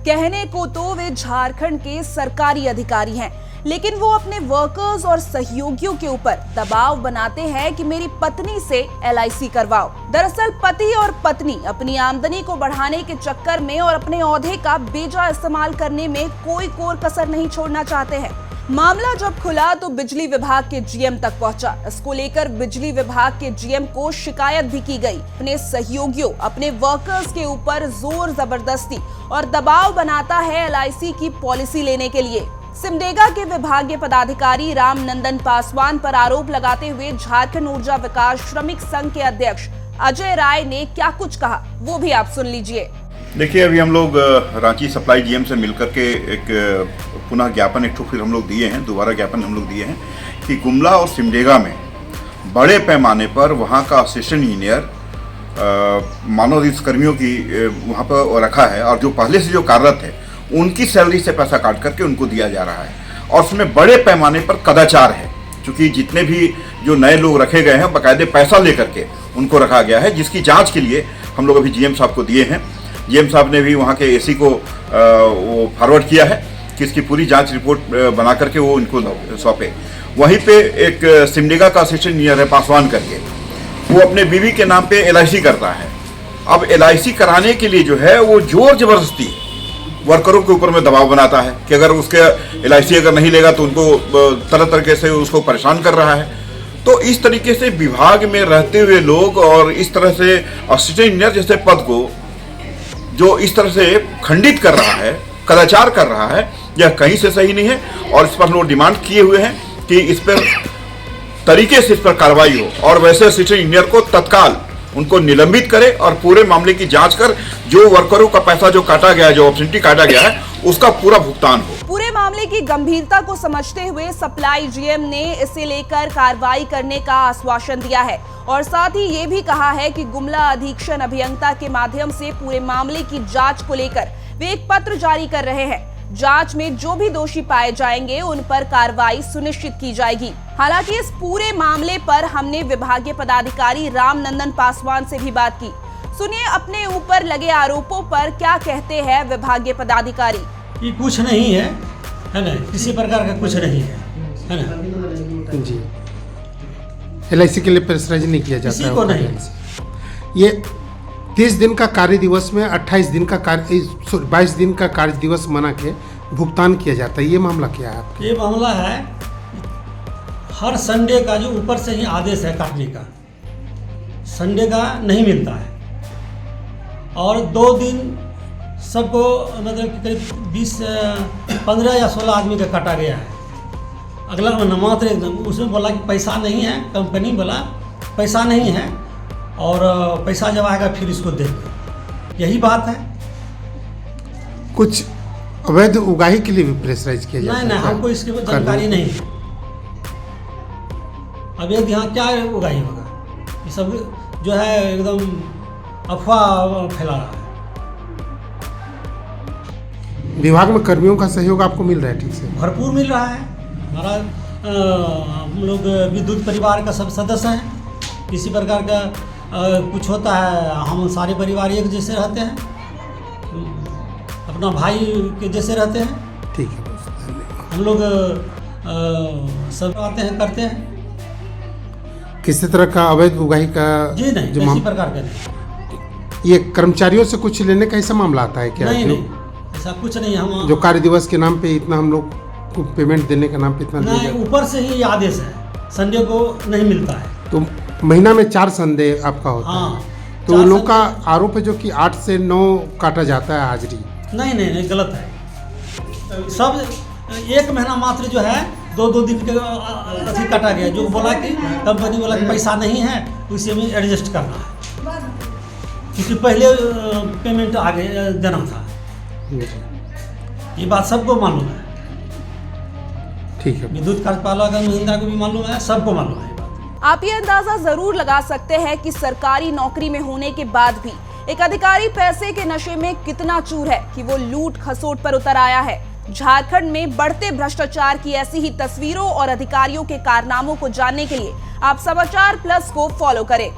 कहने को तो वे झारखंड के सरकारी अधिकारी हैं, लेकिन वो अपने वर्कर्स और सहयोगियों के ऊपर दबाव बनाते हैं कि मेरी पत्नी से LIC करवाओ। दरअसल पति और पत्नी अपनी आमदनी को बढ़ाने के चक्कर में और अपने ओहदे का बेजा इस्तेमाल करने में कोई कोर कसर नहीं छोड़ना चाहते हैं। मामला जब खुला तो बिजली विभाग के GM तक पहुंचा। इसको लेकर बिजली विभाग के GM को शिकायत भी की गई। अपने सहयोगियों, अपने वर्कर्स के ऊपर जोर जबरदस्ती और दबाव बनाता है LIC की पॉलिसी लेने के लिए। सिमडेगा के विभागीय पदाधिकारी रामनंदन पासवान पर आरोप लगाते हुए झारखंड ऊर्जा विकास श्रमिक संघ के अध्यक्ष अजय राय ने क्या कुछ कहा, वो भी आप सुन लीजिए। देखिए, अभी हम लोग रांची सप्लाई GM से मिलकर के एक पुनः ज्ञापन एक फिर हम लोग दिए हैं, दोबारा ज्ञापन हम लोग दिए हैं कि गुमला और सिमडेगा में बड़े पैमाने पर वहाँ का असिस्टेंट इंजीनियर मानव कर्मियों की वहाँ पर रखा है और जो पहले से जो कार्यरत है उनकी सैलरी से पैसा काट करके उनको दिया जा रहा है और उसमें बड़े पैमाने पर कदाचार है। क्योंकि जितने भी जो नए लोग रखे गए हैं बाकायदे पैसा लेकर के उनको रखा गया है, जिसकी जांच के लिए हम लोग अभी GM साहब को दिए हैं। GM साहब ने भी वहाँ के AC को वो फॉरवर्ड किया है कि इसकी पूरी जांच रिपोर्ट बना करके वो इनको सौंपे। वहीं पे एक सिमडेगा का असिस्टेंट इंजीनियर है पासवान करके, वो अपने बीवी के नाम पे LIC करता है। अब LIC कराने के लिए जो है वो जोर जबरदस्ती वर्करों के ऊपर में दबाव बनाता है कि अगर उसके LIC अगर नहीं लेगा तो उनको तरह तरीके से उसको परेशान कर रहा है। तो इस तरीके से विभाग में रहते हुए लोग और इस तरह से असिस्टेंट इंजीनियर जैसे पद को जो इस तरह से खंडित कर रहा है, कदाचार कर रहा है, यह कहीं से सही नहीं है। और इस पर लोग डिमांड किए हुए हैं कि इस पर तरीके से इस पर कार्रवाई हो और वैसे असिस्टेंट इंजीनियर को तत्काल उनको निलंबित करे और पूरे मामले की जांच कर जो वर्करों का पैसा जो काटा गया है, जो ऑब्सेंटी काटा गया है, उसका पूरा भुगतान हो। पूरे मामले की गंभीरता को समझते हुए सप्लाई GM ने इसे लेकर कार्रवाई करने का आश्वासन दिया है और साथ ही ये भी कहा है कि गुमला अधीक्षण अभियंता के माध्यम से पूरे मामले की जांच को लेकर वे एक पत्र जारी कर रहे हैं। जांच में जो भी दोषी पाए जाएंगे उन पर कार्रवाई सुनिश्चित की जाएगी। हालांकि इस पूरे मामले पर हमने विभागीय पदाधिकारी रामनंदन पासवान से भी बात की। सुनिए अपने ऊपर लगे आरोपों पर क्या कहते हैं विभागीय पदाधिकारी। ये कुछ नहीं है ना, किसी प्रकार का कुछ नहीं है ना जी। LIC के लिए प्रेशराइज नहीं किया जाता है, को नहीं। ये 30 दिन का कार्य दिवस में 28 दिन का 22 दिन का कार्य दिवस मना के भुगतान किया जाता है। ये मामला क्या है आपका? ये मामला है हर संडे का जो ऊपर से ही आदेश है काटने का, संडे का नहीं मिलता है और 2 दिन सबको मतलब करीब 15 या 16 आदमी का काटा गया है। अगला महीना मात्र एकदम उसमें बोला कि पैसा नहीं है, कंपनी बोला पैसा नहीं है और पैसा जब आएगा फिर इसको देंगे, यही बात है। कुछ अवैध उगाही के लिए भी प्रेशराइज किया जाता है? नहीं, हमको इसकी जानकारी नहीं है। अवैध यहाँ क्या उगाही होगा, ये सब जो है एकदम अफवाह फैला रहा है। विभाग में कर्मियों का सहयोग आपको मिल रहा है ठीक से? भरपूर मिल रहा है। हमारा हम लोग विद्युत परिवार का सब सदस्य हैं। किसी प्रकार का कुछ होता है हम सारे परिवार एक जैसे रहते हैं, अपना भाई के जैसे रहते हैं। ठीक है, हम लोग सब आते हैं करते हैं। किसी तरह का अवैध उगाही का जी नहीं, किसी प्रकार का नहीं। ये कर्मचारियों से कुछ लेने का ऐसा मामला आता है क्या? नहीं, ऐसा कुछ नहीं। हम जो कार्य दिवस के नाम पे इतना हम लोग को पेमेंट देने के नाम पे इतना नहीं, ऊपर से ही आदेश है, संडे को नहीं मिलता है। तो महीना में 4 संडे आपका होता है, तो उन लोग का आरोप है जो कि 8 से 9 काटा जाता है हाजिरी। नहीं, गलत है। सब एक महीना मात्र जो है 2-2 दिन के अधिक काटा गया। जो बोला कि कंपनी बोला कि पैसा नहीं है, उसी में एडजस्ट करना है, क्योंकि पहले पेमेंट आगे देना था। ये बात सबको मालूम है। ठीक है, विद्युत कार्यपालक महिंद्रा को भी मालूम है, सबको मालूम है। आप ये अंदाजा जरूर लगा सकते हैं कि सरकारी नौकरी में होने के बाद भी एक अधिकारी पैसे के नशे में कितना चूर है कि वो लूट खसोट पर उतर आया है। झारखंड में बढ़ते भ्रष्टाचार की ऐसी ही तस्वीरों और अधिकारियों के कारनामों को जानने के लिए आप समाचार प्लस को फॉलो करें।